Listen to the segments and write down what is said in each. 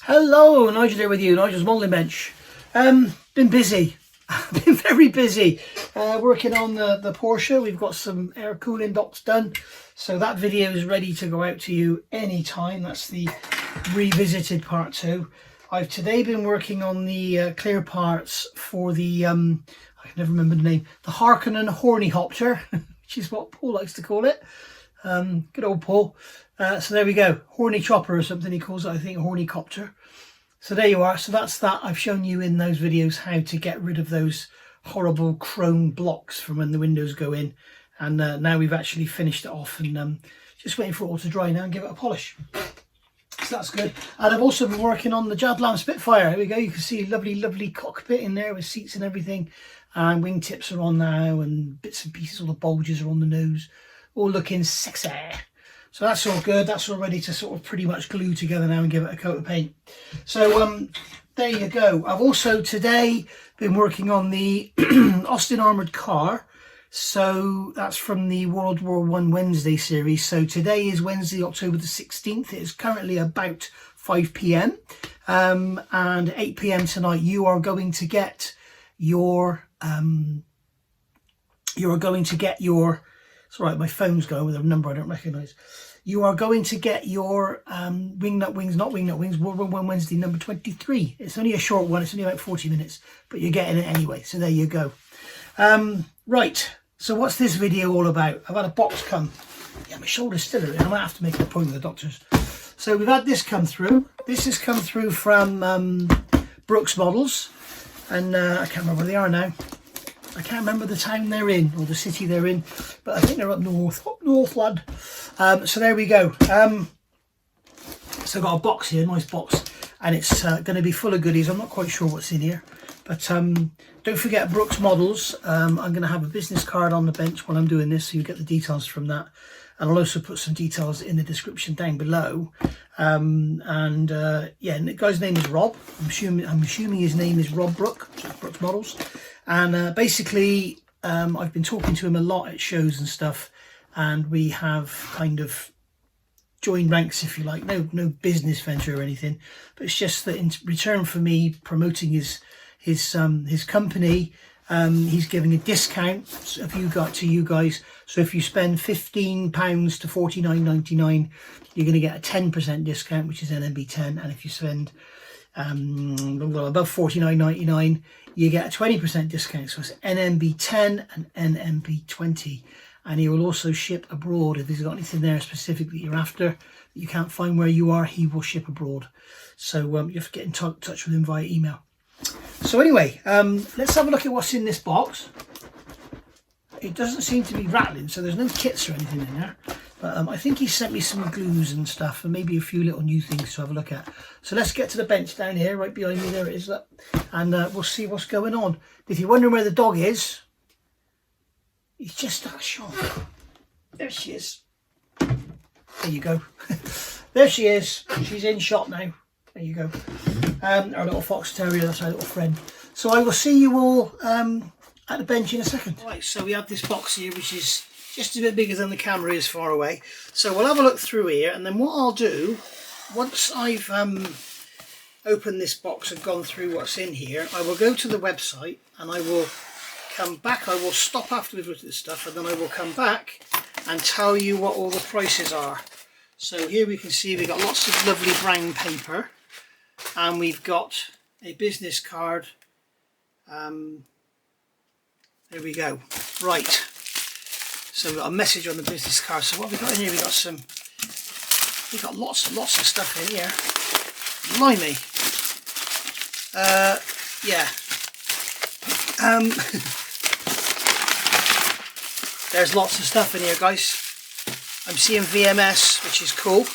Hello, Nigel here with you, Nigel's Modelling Bench. Been busy, been very busy working on the Porsche. We've got some air cooling docs done, so that video is ready to go out to you anytime. That's the revisited part 2. I've today been working on the clear parts for the, I can never remember the name, the Harkonnen Hornihopter, which is what Paul likes to call it. Good old Paul. So there we go, horny chopper or something he calls it, I think, horny copter. So there you are. So that's that. I've shown you in those videos how to get rid of those horrible chrome blocks from when the windows go in, and now we've actually finished it off, and just waiting for it all to dry now and give it a polish. So that's good. And I've also been working on the Jadlam Spitfire. Here we go. You can see a lovely cockpit in there with seats and everything, and wingtips are on now, and bits and pieces, all the bulges are on the nose, all looking sexy. So that's all good. That's all ready to sort of pretty much glue together now and give it a coat of paint. So there you go. I've also today been working on the Austin Armoured Car. So that's from the World War I Wednesday series. So today is Wednesday, October the 16th. It is currently about 5 p.m. And 8 p.m. tonight you are going to get your it's all right, my phone's going with a number I don't recognise. You are going to get your Wingnut Wings, World War I Wednesday number 23. It's only a short one, it's only about 40 minutes, but you're getting it anyway, so there you go. Right, so what's this video all about? I've had a box come. Yeah, my shoulder's still hurting, I might have to make an appointment with the doctors. So we've had this come through. This has come through from Brooks Models, and I can't remember where they are now. I can't remember the town they're in or the city they're in, but I think they're up northland. So there we go. So I've got a box here, nice box, and it's going to be full of goodies. I'm not quite sure what's in here, but don't forget Brooks Models. I'm going to have a business card on the bench while I'm doing this, so you get the details from that. And I'll also put some details in the description down below. Yeah, and the guy's name is Rob. I'm assuming his name is Rob Brooks Models. And basically, I've been talking to him a lot at shows and stuff, and we have kind of joined ranks, if you like. No business venture or anything, but it's just that in return for me promoting his company, he's giving a discount to you guys. So if you spend £15 to $49.99, you're going to get a 10% discount, which is NMB10, and if you spend above $49.99, you get a 20% discount. So it's NMB10 and NMB20, and he will also ship abroad. If there's got anything there specific that you're after that you can't find where you are, he will ship abroad. So you have to get in touch with him via email. So anyway, let's have a look at what's in this box. It doesn't seem to be rattling, so there's no kits or anything in there. But I think he sent me some glues and stuff, and maybe a few little new things to have a look at. So let's get to the bench down here, right behind me. There it is, look. And we'll see what's going on. If you're wondering where the dog is, he's just out of shot. There she is. There you go. There she is. She's in shot now. There you go. Our little fox terrier, that's our little friend. So I will see you all at the bench in a second. Right, so we have this box here, which is just a bit bigger than the camera is far away. So we'll have a look through here, and then what I'll do, once I've opened this box and gone through what's in here, I will go to the website and I will come back. I will stop after we've looked at this stuff, and then I will come back and tell you what all the prices are. So here we can see we've got lots of lovely brown paper, and we've got a business card. There we go. Right. So we've got a message on the business card. So what have we got in here? We've got lots and lots of stuff in here. Blimey. Yeah. There's lots of stuff in here, guys. I'm seeing VMS, which is cool.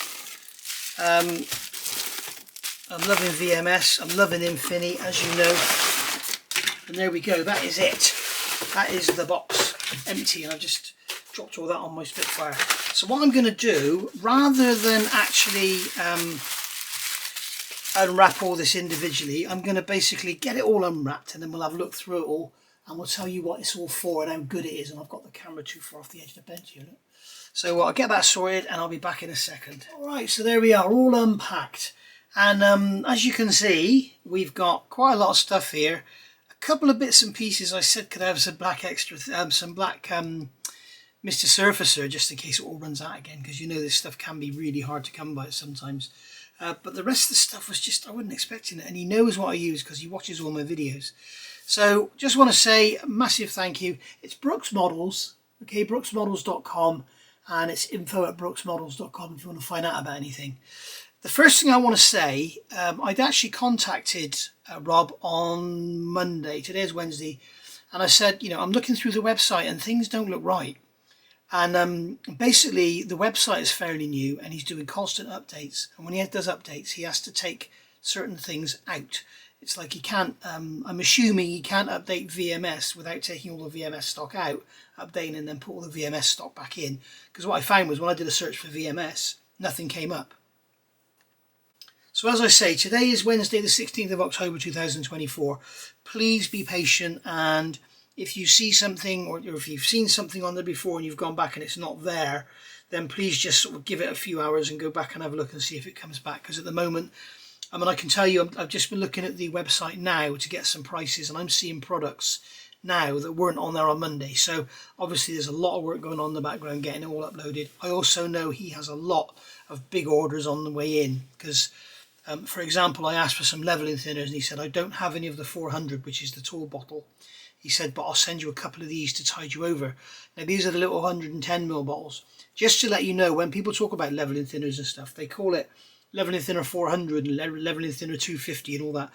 I'm loving VMS. I'm loving Infini, as you know. And there we go. That is it. That is the box. Empty. And I've just dropped all that on my Spitfire. So what I'm going to do, rather than actually unwrap all this individually, I'm going to basically get it all unwrapped, and then we'll have a look through it all, and we'll tell you what it's all for and how good it is. And I've got the camera too far off the edge of the bench here. Look. So I'll get that sorted and I'll be back in a second. Alright, so there we are, all unpacked. And as you can see, we've got quite a lot of stuff here. A couple of bits and pieces I said could have some black extra, some black Mr. Surfacer, just in case it all runs out again, because you know this stuff can be really hard to come by sometimes. But the rest of the stuff was just, I wasn't expecting it, and he knows what I use because he watches all my videos. So just want to say a massive thank you. It's Brooks Models, okay, brooksmodels.com, and it's info@brooksmodels.com if you want to find out about anything. The first thing I want to say, I'd actually contacted Rob on Monday, today is Wednesday, and I said, you know, I'm looking through the website and things don't look right. And basically the website is fairly new and he's doing constant updates, and when he does updates he has to take certain things out. It's like he can't, I'm assuming he can't update VMS without taking all the VMS stock out, updating and then put all the VMS stock back in, because what I found was when I did a search for VMS nothing came up. So as I say, today is Wednesday the 16th of October 2024. Please be patient, and if you see something, or if you've seen something on there before and you've gone back and it's not there, then please just sort of give it a few hours and go back and have a look and see if it comes back. Because at the moment, I mean, I can tell you, I've just been looking at the website now to get some prices, and I'm seeing products now that weren't on there on Monday. So obviously there's a lot of work going on in the background getting it all uploaded. I also know he has a lot of big orders on the way in, because for example, I asked for some leveling thinners and he said, I don't have any of the 400, which is the tall bottle. He said, but I'll send you a couple of these to tide you over. Now, these are the little 110ml bottles. Just to let you know, when people talk about leveling thinners and stuff, they call it leveling thinner 400 and leveling thinner 250 and all that.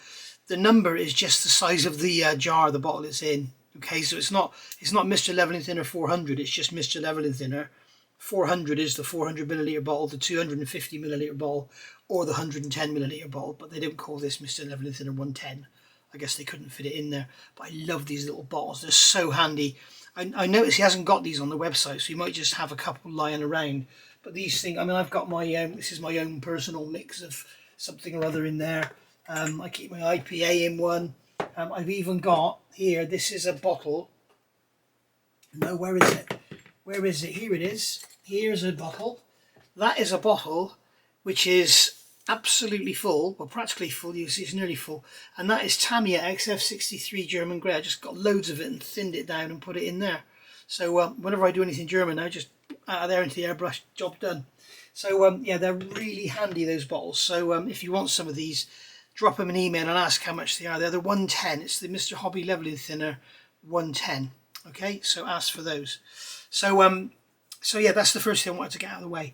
The number is just the size of the jar, the bottle it's in. Okay, so it's not Mr. Leveling Thinner 400, it's just Mr. Leveling Thinner. 400 is the 400 milliliter bottle, the 250 milliliter bottle, or the 110 milliliter bottle, but they don't call this Mr. Leveling Thinner 110. I guess they couldn't fit it in there, but I love these little bottles. They're so handy. I noticed he hasn't got these on the website, so he might just have a couple lying around. But these things, I mean, I've got my this is my own personal mix of something or other in there. I keep my IPA in one. I've even got here, this is a bottle. No, where is it? Where is it? Here it is. Here's a bottle. That is a bottle which is absolutely full, well, practically full. You see it's nearly full, and that is Tamiya XF63 German Grey. I just got loads of it and thinned it down and put it in there. So whenever I do anything German now, just out of there into the airbrush, job done. So yeah, they're really handy, those bottles. So if you want some of these, drop them an email and ask how much they are. They're the 110. It's the Mr. Hobby Leveling Thinner 110. Okay, so ask for those. So so yeah, that's the first thing I wanted to get out of the way.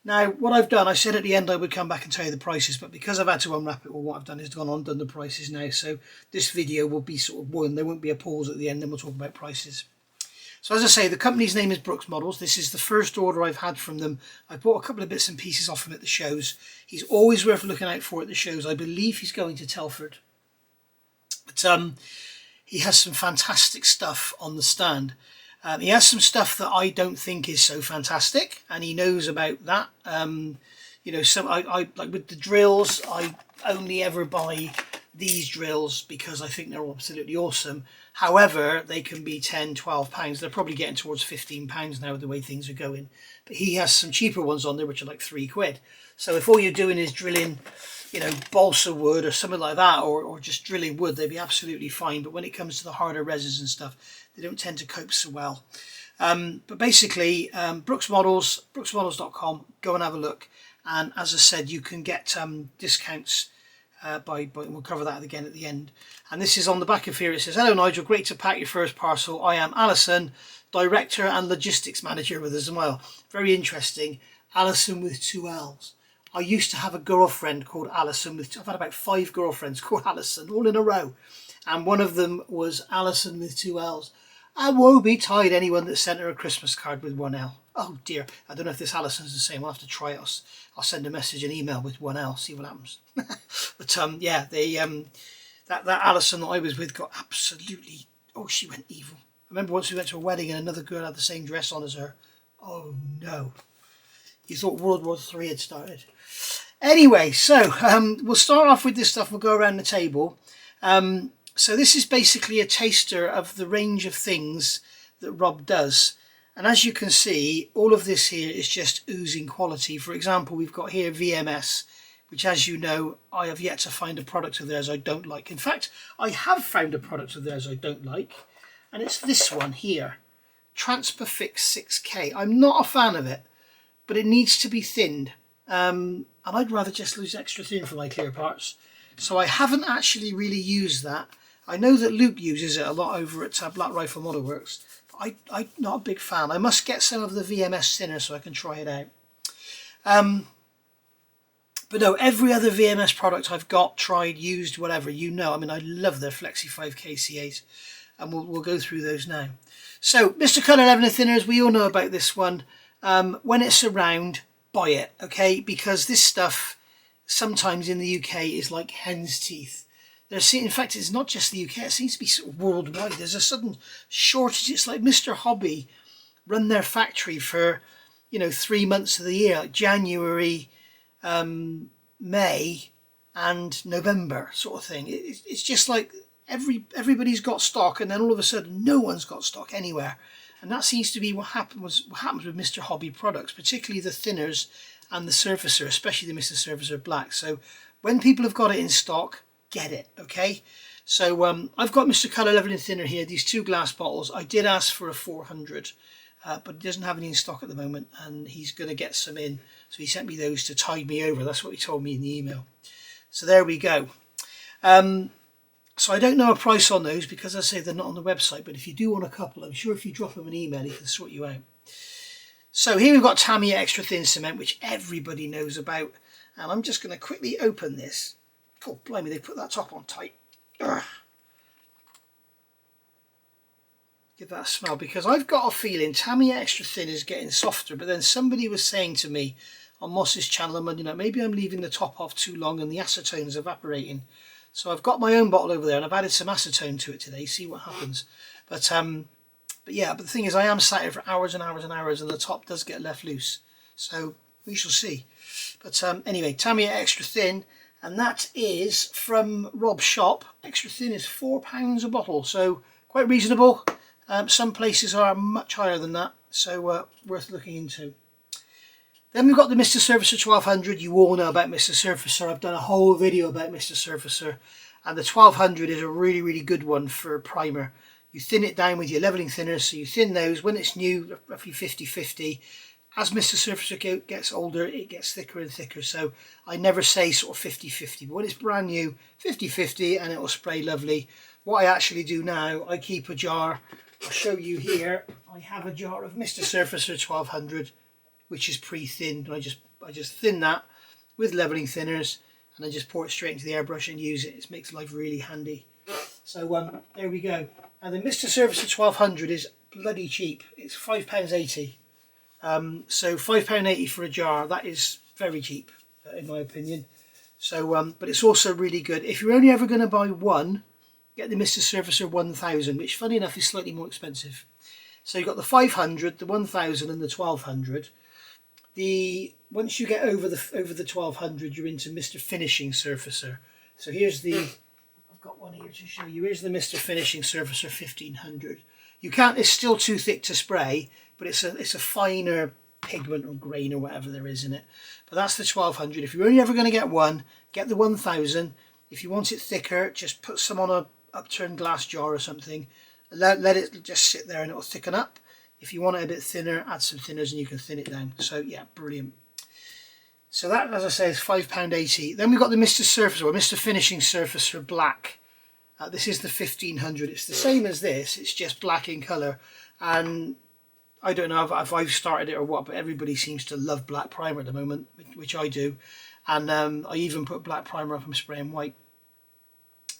Now, what I've done, I said at the end I would come back and tell you the prices, but because I've had to unwrap it, well, what I've done is gone on and done the prices now. So this video will be sort of one. There won't be a pause at the end, then we'll talk about prices. So as I say, the company's name is Brooks Models. This is the first order I've had from them. I bought a couple of bits and pieces off him at the shows. He's always worth looking out for at the shows. I believe he's going to Telford. But he has some fantastic stuff on the stand. He has some stuff that I don't think is so fantastic, and he knows about that. You know, some I like with the drills, I only ever buy these drills because I think they're absolutely awesome. However, they can be £10-12. They're probably getting towards £15 now with the way things are going. But he has some cheaper ones on there which are like £3. So if all you're doing is drilling, you know, balsa wood or something like that, or just drilling wood, they'd be absolutely fine. But when it comes to the harder resins and stuff, they don't tend to cope so well. But basically, Brooks Models, brooksmodels.com, go and have a look. And as I said, you can get discounts by we'll cover that again at the end. And this is on the back of here. It says, "Hello Nigel, great to pack your first parcel. I am Allison, Director and Logistics Manager with us as well." Very interesting. Allison with 2 L's. I used to have a girlfriend called Allison with I've had about 5 girlfriends called Allison, all in a row. And one of them was Allison with 2 L's. I woe betide anyone that sent her a Christmas card with 1 L. Oh dear, I don't know if this Allison's the same. I'll have to try it. I'll send a message, an email with 1 L, see what happens. But yeah, they that Allison that I was with got absolutely, oh, she went evil. I remember once we went to a wedding and another girl had the same dress on as her. Oh no. You thought World War III had started. Anyway, so we'll start off with this stuff. We'll go around the table. So this is basically a taster of the range of things that Rob does. And as you can see, all of this here is just oozing quality. For example, we've got here VMS, which, as you know, I have yet to find a product of theirs I don't like. In fact, I have found a product of theirs I don't like, and it's this one here, Transperfix 6K. I'm not a fan of it, but it needs to be thinned, and I'd rather just use extra thin for my clear parts. So I haven't actually really used that. I know that Luke uses it a lot over at Black Rifle Model Works, but I'm not a big fan. I must get some of the VMS thinner so I can try it out. But no, every other VMS product I've got, tried, used, whatever, you know, I mean, I love their Flexi 5 KCAs, and we'll go through those now. So, Mr. Colour Leveling Thinners, we all know about this one. When it's around, buy it, okay? Because this stuff, sometimes in the UK, is like hen's teeth. In fact, it's not just the UK, it seems to be sort of worldwide. There's a sudden shortage. It's like Mr. Hobby run their factory for, 3 months of the year, like January, May and November sort of thing. It's just like everybody's got stock, and then all of a sudden no one's got stock anywhere. And that seems to be what happens with Mr. Hobby products, particularly the thinners and the surfacer, especially the Mr. Surfacer Black. So when people have got it in stock, get it, okay? So I've got Mr. Colour Leveling Thinner here, these 2 glass bottles. I did ask for a 400, but he doesn't have any in stock at the moment, and he's going to get some in. So he sent me those to tide me over. That's what he told me in the email. So there we go. So I don't know a price on those because, as I say, they're not on the website. But if you do want a couple, I'm sure if you drop him an email, he can sort you out. So here we've got Tamiya Extra Thin Cement, which everybody knows about. And I'm just going to quickly open this. Oh, blimey, they put that top on tight. Ugh. Give that a smell, because I've got a feeling Tamiya Extra Thin is getting softer. But then somebody was saying to me on Moss's channel on Monday night, maybe I'm leaving the top off too long and the acetone's evaporating. So I've got my own bottle over there and I've added some acetone to it today, see what happens. But the thing is, I am sat here for hours and hours and hours, and the top does get left loose. So we shall see. But anyway, Tamiya Extra Thin, and that is from Rob's shop. Extra Thin is £4 a bottle, so quite reasonable. Some places are much higher than that, so worth looking into. Then we've got the Mr. Surfacer 1200. You all know about Mr. Surfacer. I've done a whole video about Mr. Surfacer, and the 1200 is a really, really good one for a primer. You thin it down with your leveling thinner, so you thin those. When it's new, roughly 50-50. As Mr. Surfacer gets older, it gets thicker and thicker, so I never say sort of 50-50, but when it's brand new, 50-50, and it will spray lovely. What I actually do now, I keep a jar. I'll show you here. I have a jar of Mr. Surfacer 1200, which is pre-thinned. I just thin that with leveling thinners, and I just pour it straight into the airbrush and use it. It makes life really handy. So there we go. And the Mr. Surfacer 1200 is bloody cheap. It's £5.80. So £5.80 for a jar. That is very cheap, in my opinion. So, but it's also really good. If you're only ever going to buy one, get the Mr. Surfacer 1000, which, funny enough, is slightly more expensive. So you've got the 500, the 1000, and the 1200. Once you get over the 1200, you're into Mr. Finishing Surfacer. So here's I've got one here to show you. Here's the Mr. Finishing Surfacer 1500. You can't. It's still too thick to spray, but it's a finer pigment or grain or whatever there is in it. But that's the 1200. If you're only ever going to get one, get the 1000. If you want it thicker, just put some on a upturned glass jar or something. Let it just sit there and it'll thicken up. If you want it a bit thinner, add some thinners and you can thin it down. So yeah, brilliant. So that, as I say, is £5.80. Then we've got the Mr. Surfacer, or Mr. Finishing Surfacer Black. This is the 1500. It's the same as this, it's just black in colour. And I don't know if I've started it or what, but everybody seems to love black primer at the moment, which I do. And I even put black primer up and spraying white.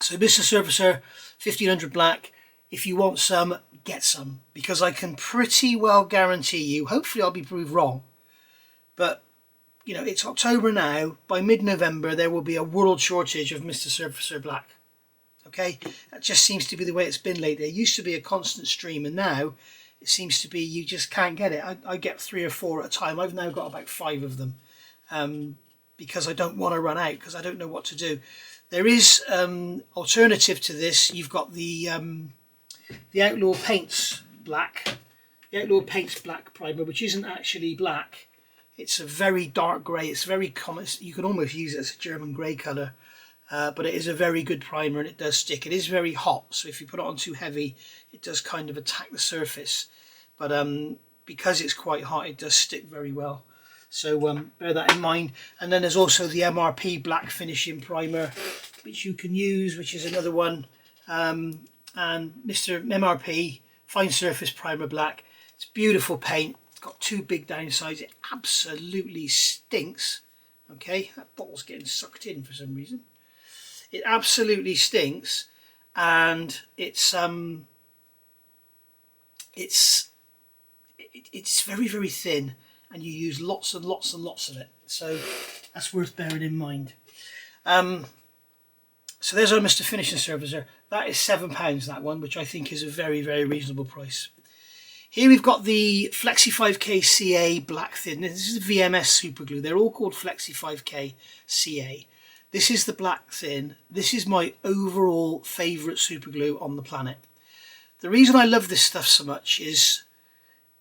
So Mr. Surfacer 1500 Black. If you want some, get some, because I can pretty well guarantee you, hopefully I'll be proved wrong, but it's October now, by mid-November there will be a world shortage of Mr. Surfacer Black. Okay, that just seems to be the way it's been lately. It used to be a constant stream, and now it seems to be you just can't get it. I get 3 or 4 at a time. I've now got about 5 of them, because I don't want to run out, because I don't know what to do. There is alternative to this. You've got the Outlaw Paints Black, the Outlaw Paints Black primer, which isn't actually black. It's a very dark grey. It's very common. You can almost use it as a German grey colour, but it is a very good primer and it does stick. It is very hot, so if you put it on too heavy, it does kind of attack the surface. But because it's quite hot, it does stick very well. So bear that in mind. And then there's also the MRP black finishing primer, which you can use, which is another one. And Mr. MRP Fine Surface Primer Black. It's beautiful paint. It's got two big downsides. It absolutely stinks. Okay, that bottle's getting sucked in for some reason. It absolutely stinks, and it's very, very thin, and you use lots and lots and lots of it. So that's worth bearing in mind. So there's our Mr. Finishing Surfacer. That is £7, that one, which I think is a very, very reasonable price. Here we've got the Flexi 5K CA Black Thin. This is the VMS super glue. They're all called Flexi 5K CA. This is the Black Thin. This is my overall favourite super glue on the planet. The reason I love this stuff so much is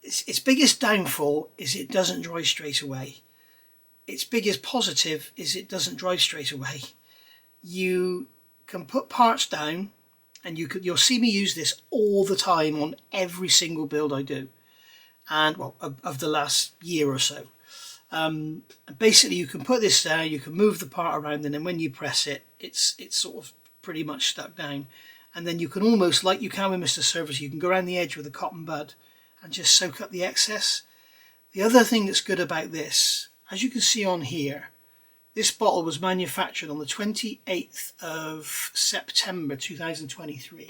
its biggest downfall is it doesn't dry straight away. Its biggest positive is it doesn't dry straight away. You can put parts down, and you'll see me use this all the time on every single build I do, and well, of the last year or so. Basically, you can put this down, you can move the part around, and then when you press it, it's sort of pretty much stuck down. And then you can almost, like you can with Mr. Surfacer, you can go around the edge with a cotton bud and just soak up the excess. The other thing that's good about this, as you can see on here, this bottle was manufactured on the 28th of September 2023.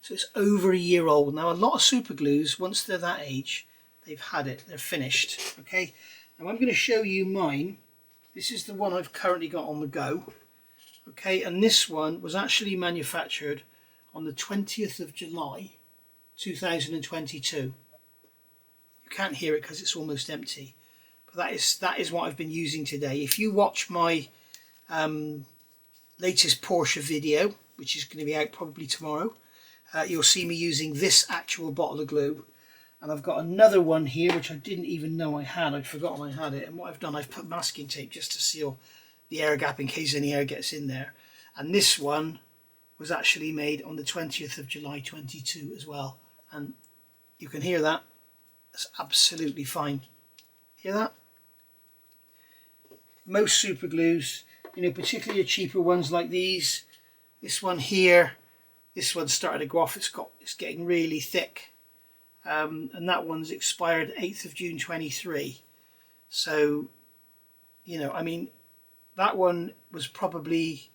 So it's over a year old. Now, a lot of super glues, once they're that age, they've had it, they're finished. Okay, now I'm going to show you mine. This is the one I've currently got on the go. Okay, and this one was actually manufactured on the 20th of July 2022. You can't hear it because it's almost empty. That is what I've been using today. If you watch my latest Porsche video, which is going to be out probably tomorrow, you'll see me using this actual bottle of glue. And I've got another one here which I didn't even know I had. I'd forgotten I had it. And what I've done, I've put masking tape just to seal the air gap in case any air gets in there. And this one was actually made on the 20th of July 22 as well. And you can hear that. That's absolutely fine. Hear that? Most super glues, you know, particularly your cheaper ones like these, this one here, this one's started to go off, it's getting really thick, and that one's expired 8th of June 23. So, you know, I mean, that one was probably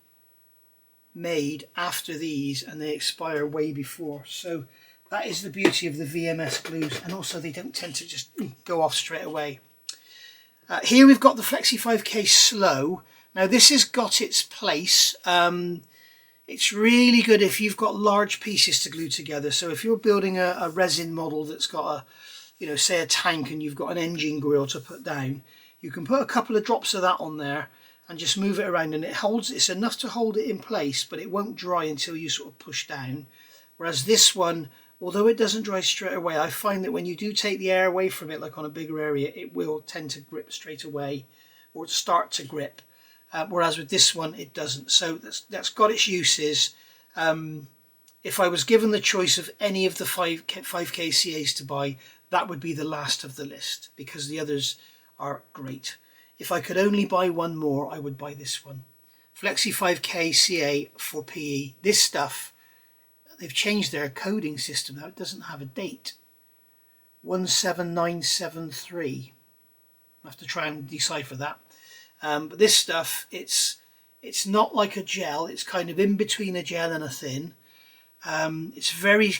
made after these and they expire way before. So that is the beauty of the VMS glues, and also they don't tend to just go off straight away. Here we've got the Flexi 5K Slow. Now this has got its place. It's really good if you've got large pieces to glue together. So if you're building a resin model that's got a, you know, say a tank, and you've got an engine grill to put down, you can put a couple of drops of that on there and just move it around, and it's enough to hold it in place, but it won't dry until you sort of push down. Whereas this one, although it doesn't dry straight away, I find that when you do take the air away from it, like on a bigger area, it will tend to grip straight away, or start to grip. Whereas with this one, it doesn't. So that's got its uses. If I was given the choice of any of the 5K CAs to buy, that would be the last of the list, because the others are great. If I could only buy one more, I would buy this one. Flexi 5K CA for PE. This stuff, they've changed their coding system now. It doesn't have a date. 17973. I have to try and decipher that. But this stuff, it's not like a gel. It's kind of in between a gel and a thin. It's very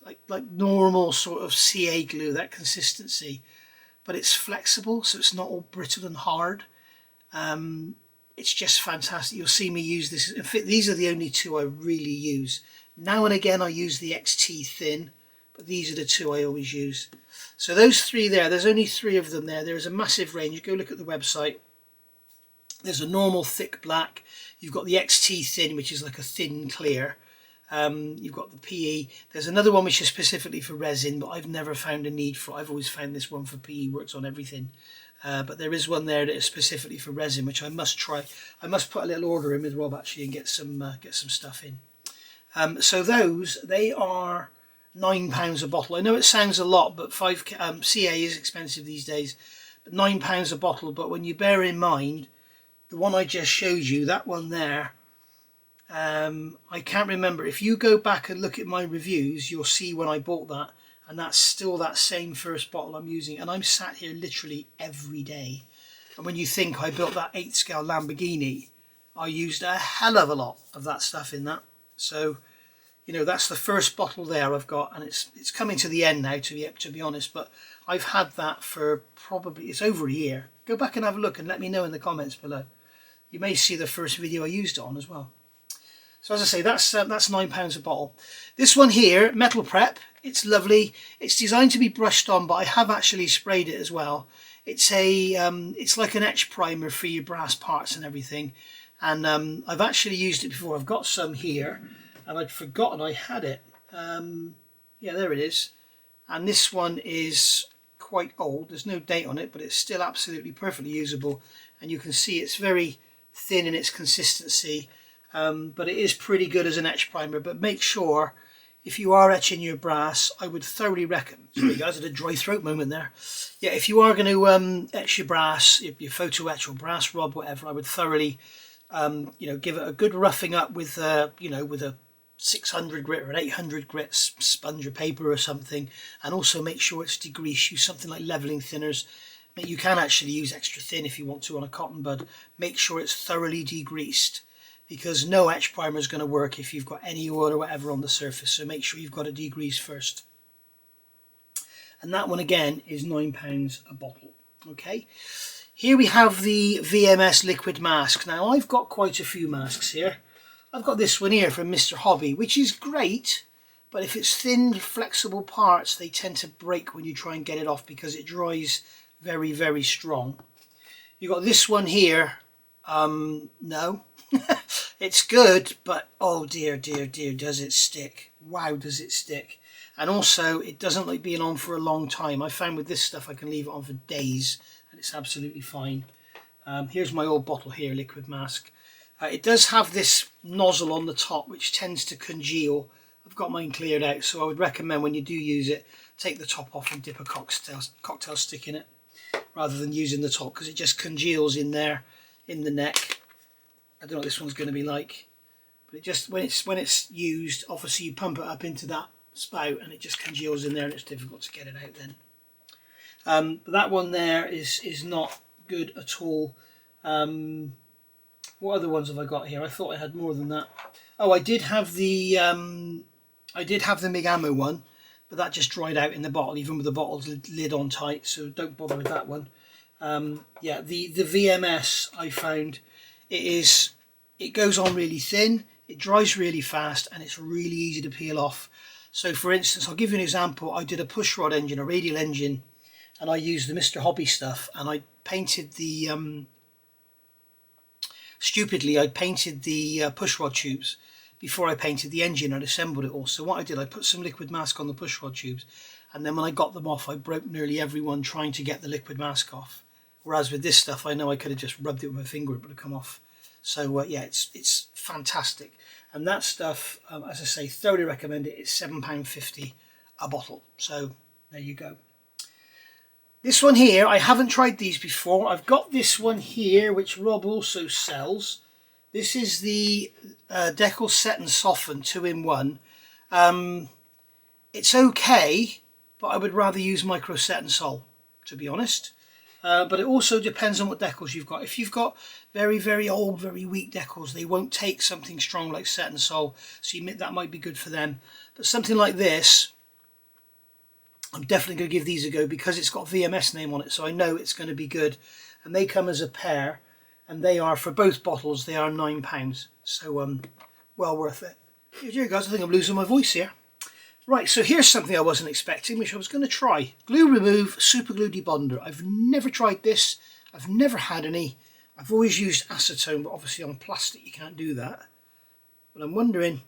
like normal sort of CA glue, that consistency, but it's flexible, so it's not all brittle and hard. It's just fantastic. You'll see me use this. In fact, these are the only two I really use. Now and again I use the XT thin, but these are the two I always use. So those three there, there's only three of them there. There is a massive range. Go look at the website. There's a normal thick black. You've got the XT thin, which is like a thin clear. You've got the PE. There's another one which is specifically for resin, but I've never found a need for it. I've always found this one for PE, works on everything. but there is one there that is specifically for resin, which I must try. I must put a little order in with Rob actually and get some stuff in. So those, they are £9 a bottle. I know it sounds a lot, but CA is expensive these days. But £9 a bottle. But when you bear in mind the one I just showed you, that one there, I can't remember. If you go back and look at my reviews, you'll see when I bought that, and that's still that same first bottle I'm using, and I'm sat here literally every day. And when you think I built that 8 scale Lamborghini, I used a hell of a lot of that stuff in that. So, you know, that's the first bottle there I've got, and it's coming to the end now, to be honest, but I've had that for probably, it's over a year. Go back and have a look and let me know in the comments below. You may see the first video I used it on as well. So as I say, that's £9 a bottle. This one here, Metal Prep, it's lovely. It's designed to be brushed on, but I have actually sprayed it as well. It's it's like an etch primer for your brass parts and everything. And I've actually used it before. I've got some here, and I'd forgotten I had it. Yeah, there it is. And this one is quite old. There's no date on it, but it's still absolutely perfectly usable. And you can see it's very thin in its consistency. But it is pretty good as an etch primer. But make sure, if you are etching your brass, I would thoroughly recommend. Sorry guys, I had a dry throat moment there. Yeah, if you are going to etch your brass, your photo etch or brass rod, whatever, I would thoroughly, you know, give it a good roughing up with, you know, with a 600 grit or an 800 grit sponge or paper or something, and also make sure it's degreased. Use something like leveling thinners. You can actually use extra thin if you want to on a cotton bud. Make sure it's thoroughly degreased, because no etch primer is going to work if you've got any oil or whatever on the surface. So make sure you've got it degreased first. And that one again is £9 a bottle. Okay, here we have the VMS liquid mask. Now I've got quite a few masks here. I've got this one here from Mr. Hobby, which is great, but if it's thin, flexible parts, they tend to break when you try and get it off because it dries very, very strong. You've got this one here. No. It's good, but oh dear, dear, dear, does it stick. Wow, does it stick. And also, it doesn't like being on for a long time. I found with this stuff, I can leave it on for days, and it's absolutely fine. Here's my old bottle here, liquid mask. It does have this nozzle on the top, which tends to congeal. I've got mine cleared out, so I would recommend when you do use it, take the top off and dip a cocktail stick in it, rather than using the top, because it just congeals in there, in the neck. I don't know what this one's going to be like, but it just, when it's used, obviously you pump it up into that spout and it just congeals in there, and it's difficult to get it out then. But that one there is not good at all. What other ones have I got here? I thought I had more than that. Oh, I did have the Big Ammo one, but that just dried out in the bottle, even with the bottle's lid on tight, so don't bother with that one. Yeah, the VMS I found, it goes on really thin, it dries really fast, and it's really easy to peel off. So for instance, I'll give you an example. I did a push rod engine, a radial engine, and I used the Mr. Hobby stuff, and I painted the stupidly I painted the push rod tubes before I painted the engine and assembled it all. So what I did, I put some liquid mask on the push rod tubes, and then when I got them off, I broke nearly every one trying to get the liquid mask off. Whereas with this stuff, I know I could have just rubbed it with my finger, it would have come off. So yeah, it's fantastic. And that stuff, as I say, thoroughly recommend it. It's £7.50 a bottle. So there you go. This one here, I haven't tried these before. I've got this one here, which Rob also sells. This is the Deckle Set and Soften 2-in-1. It's okay, but I would rather use Micro Set and Sol, to be honest. But it also depends on what decals you've got. If you've got very, very old, very weak decals, they won't take something strong like Set and Sol, so that might be good for them. But something like this, I'm definitely going to give these a go because it's got VMS name on it, so I know it's going to be good. And they come as a pair, and they are, for both bottles, they are £9. So well worth it. Here guys, I think I'm losing my voice here. Right, so here's something I wasn't expecting, which I was going to try. Glue Remove Super Glue Debonder. I've never tried this. I've never had any. I've always used acetone, but obviously on plastic you can't do that. But I'm wondering, it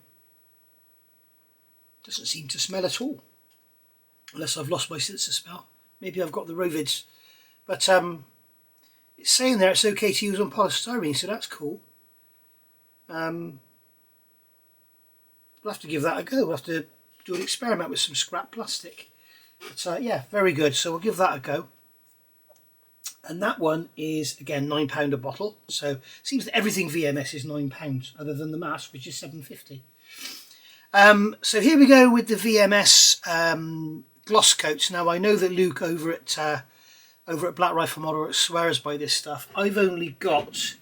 doesn't seem to smell at all. Unless I've lost my sense of smell. Maybe I've got the Rovids. But It's saying there it's okay to use on polystyrene, so that's cool. We'll have to give that a go. We'll have to do an experiment with some scrap plastic. But yeah, very good. So we'll give that a go. And that one is, again, £9 a bottle. So it seems that everything VMS is £9, other than the mask, which is £7.50. So here we go with the VMS gloss coats. Now, I know that Luke over at Black Rifle Model swears by this stuff. I've only got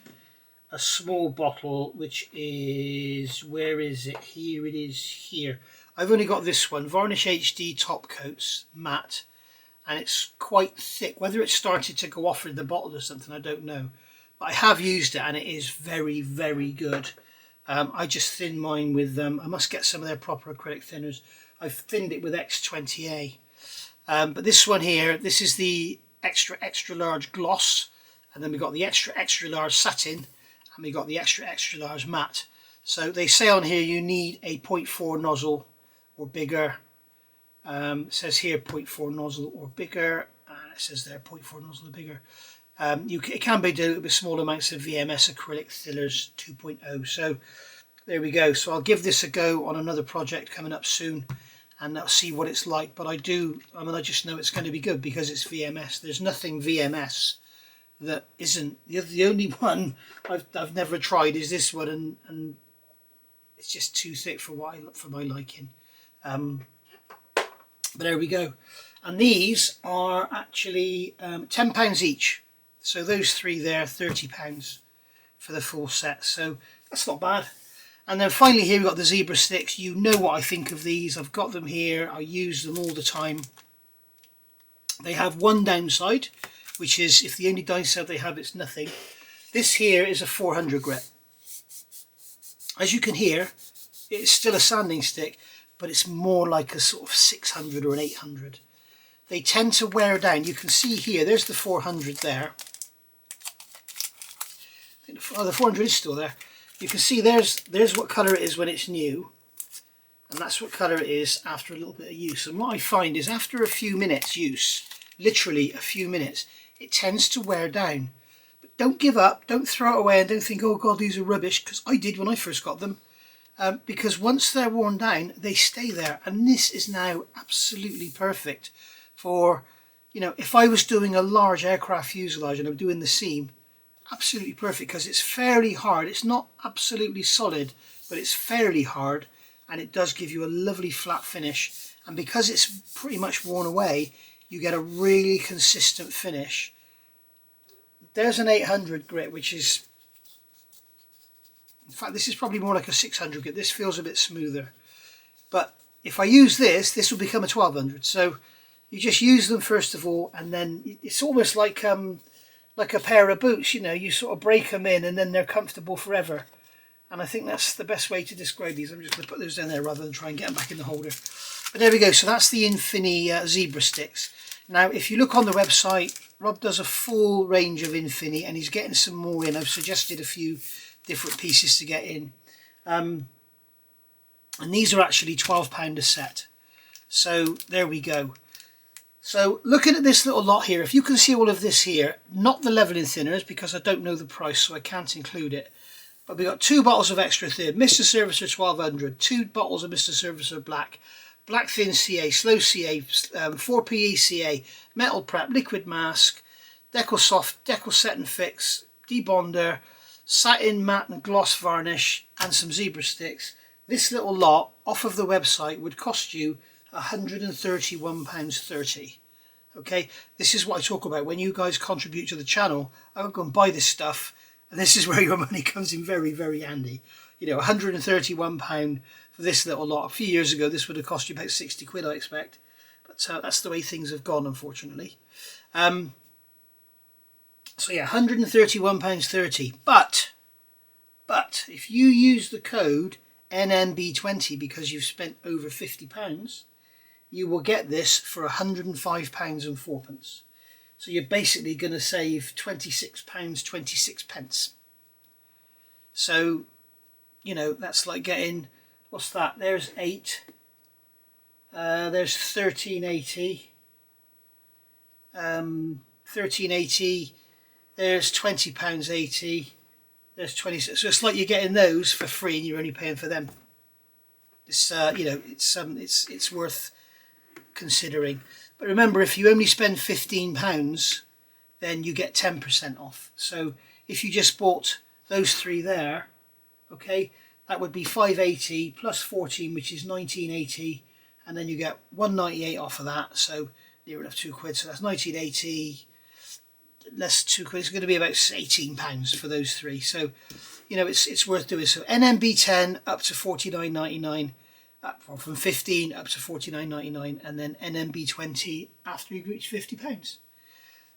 a small bottle, which is, where is it? Here it is, here. I've only got this one, Varnish HD Top Coats Matte, and it's quite thick. Whether it started to go off in the bottle or something, I don't know. But I have used it, and it is very, very good. I just thinned mine with, I must get some of their proper acrylic thinners. I've thinned it with X20A. But this one here, this is the extra, extra large gloss. And then we've got the extra, extra large satin. And we've got the extra, extra large matte. So they say on here you need a 0.4 nozzle or bigger. It says here 0.4 nozzle or bigger. It says there 0.4 nozzle or bigger. It can be diluted with small amounts of VMS acrylic thinners 2.0. So there we go. So I'll give this a go on another project coming up soon, and I'll see what it's like. But I just know it's going to be good because it's VMS. There's nothing VMS that isn't. The only one I've never tried is this one, and it's just too thick for my liking. But there we go. And these are actually £10 each. So those three there, £30 for the full set. So that's not bad. And then finally here we've got the zebra sticks. You know what I think of these. I've got them here. I use them all the time. They have one downside, which is if the only downside they have is nothing. This here is a 400 grit. As you can hear, it's still a sanding stick, but it's more like a sort of 600 or an 800. They tend to wear down. You can see here, there's the 400 there. Oh, the 400 is still there. You can see there's what colour it is when it's new, and that's what colour it is after a little bit of use. And what I find is after a few minutes use, literally a few minutes, it tends to wear down. But don't give up, don't throw it away, and don't think, oh God, these are rubbish, because I did when I first got them. Because once they're worn down, they stay there. And this is now absolutely perfect for, you know, if I was doing a large aircraft fuselage and I'm doing the seam, absolutely perfect because it's fairly hard. It's not absolutely solid, but it's fairly hard, and it does give you a lovely flat finish. And because it's pretty much worn away, you get a really consistent finish. There's an 800 grit, which is, in fact, this is probably more like a 600 grit. This feels a bit smoother. But if I use this will become a 1200. So you just use them first of all, and then it's almost like a pair of boots, you know, you sort of break them in and then they're comfortable forever. And I think that's the best way to describe these. I'm just going to put those down there rather than try and get them back in the holder. But there we go. So that's the Infini zebra sticks. Now, if you look on the website, Rob does a full range of Infini, and he's getting some more in. I've suggested a few different pieces to get in. And these are actually £12 a set. So there we go. So looking at this little lot here, if you can see all of this here, not the leveling thinners because I don't know the price, so I can't include it. But we've got 2 bottles of extra thin, Mr. Servicer 1200, 2 bottles of Mr. Servicer Black, Black Thin CA, Slow CA, 4PE CA, Metal Prep, Liquid Mask, Decal Soft, Decal Set and Fix, Debonder, Satin Matte and Gloss Varnish, and some zebra sticks. This little lot off of the website would cost you £131.30. Okay, this is what I talk about. When you guys contribute to the channel, I would go and buy this stuff, and this is where your money comes in very, very handy. You know, £131 for this little lot. A few years ago, this would have cost you about 60 quid, I expect. But that's the way things have gone, unfortunately. So yeah, £131.30. But if you use the code NMB20 because you've spent over £50, you will get this for £105.04. So you're basically going to save £26.26. So, you know, that's like getting, what's that? There's 8. There's 13.80. 13.80 There's £20.80. There's 20. So it's like you're getting those for free and you're only paying for them. It's you know, it's worth considering. But remember, if you only spend £15, then you get 10% off. So if you just bought those three there, okay, that would be £5.80 plus 14, which is £19.80, and then you get £1.98 off of that. So near enough £2. So that's £19.80 less £2. It's going to be about £18 for those three. So you know, it's worth doing. So NMB10 up to £49.99. From 15 up to £49.99, and then NMB20 after you reach £50.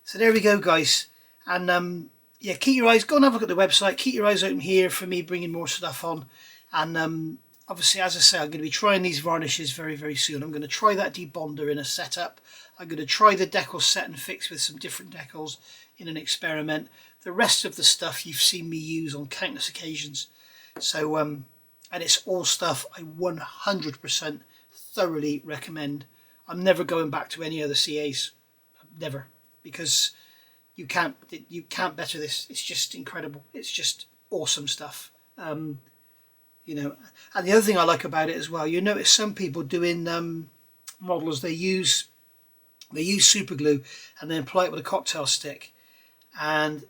So there we go, guys. And yeah, keep your eyes, go and have a look at the website. Keep your eyes open here for me bringing more stuff on. And obviously, as I say, I'm going to be trying these varnishes very, very soon. I'm going to try that debonder in a setup. I'm going to try the decal set and fix with some different decals in an experiment. The rest of the stuff you've seen me use on countless occasions. So and it's all stuff I 100% thoroughly recommend. I'm never going back to any other CAs, never, because you can't better this. It's just incredible. It's just awesome stuff. You know, and the other thing I like about it as well, you notice some people doing models, they use super glue and then apply it with a cocktail stick, and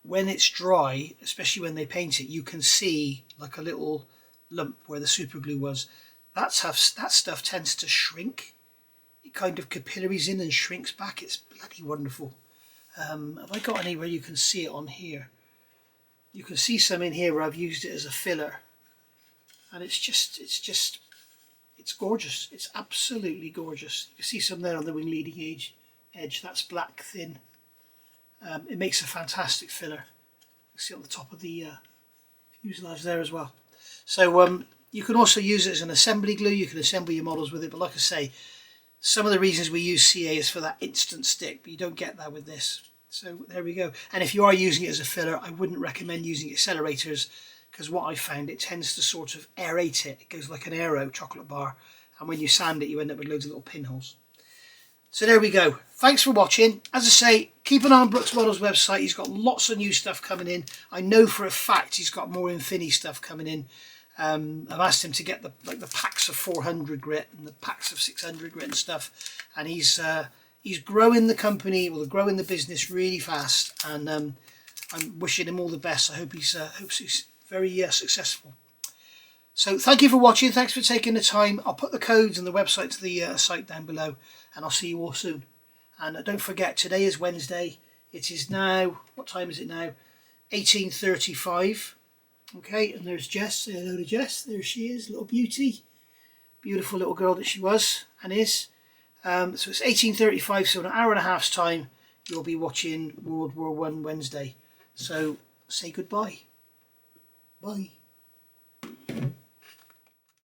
when it's dry, especially when they paint it, you can see like a little lump where the super glue was. That stuff tends to shrink. It kind of capillaries in and shrinks back. It's bloody wonderful. Have I got any where you can see it on here? You can see some in here where I've used it as a filler, and it's gorgeous. It's absolutely gorgeous. You can see some there on the wing leading edge. That's black thin. It makes a fantastic filler. You can see on the top of the fuselage there as well. So you can also use it as an assembly glue. You can assemble your models with it, but like I say, some of the reasons we use CA is for that instant stick, but you don't get that with this. So there we go. And if you are using it as a filler, I wouldn't recommend using accelerators, because what I found, it tends to sort of aerate it. It goes like an Aero chocolate bar, and when you sand it, you end up with loads of little pinholes. So there we go. Thanks for watching. As I say, keep an eye on Brooks Models website. He's got lots of new stuff coming in. I know for a fact he's got more Infini stuff coming in. I've asked him to get the packs of 400 grit and the packs of 600 grit and stuff, and he's growing the company, or growing the business really fast, and I'm wishing him all the best. I hope he's very successful. So thank you for watching. Thanks for taking the time. I'll put the codes and the website to the site down below, and I'll see you all soon. And don't forget, today is Wednesday. It is now, what time is it now? 18:35. Okay, and there's Jess. Say hello to Jess. There she is, little beauty. Beautiful little girl that she was and is. So it's 18:35, so in an hour and a half's time, you'll be watching World War I Wednesday. So say goodbye. Bye.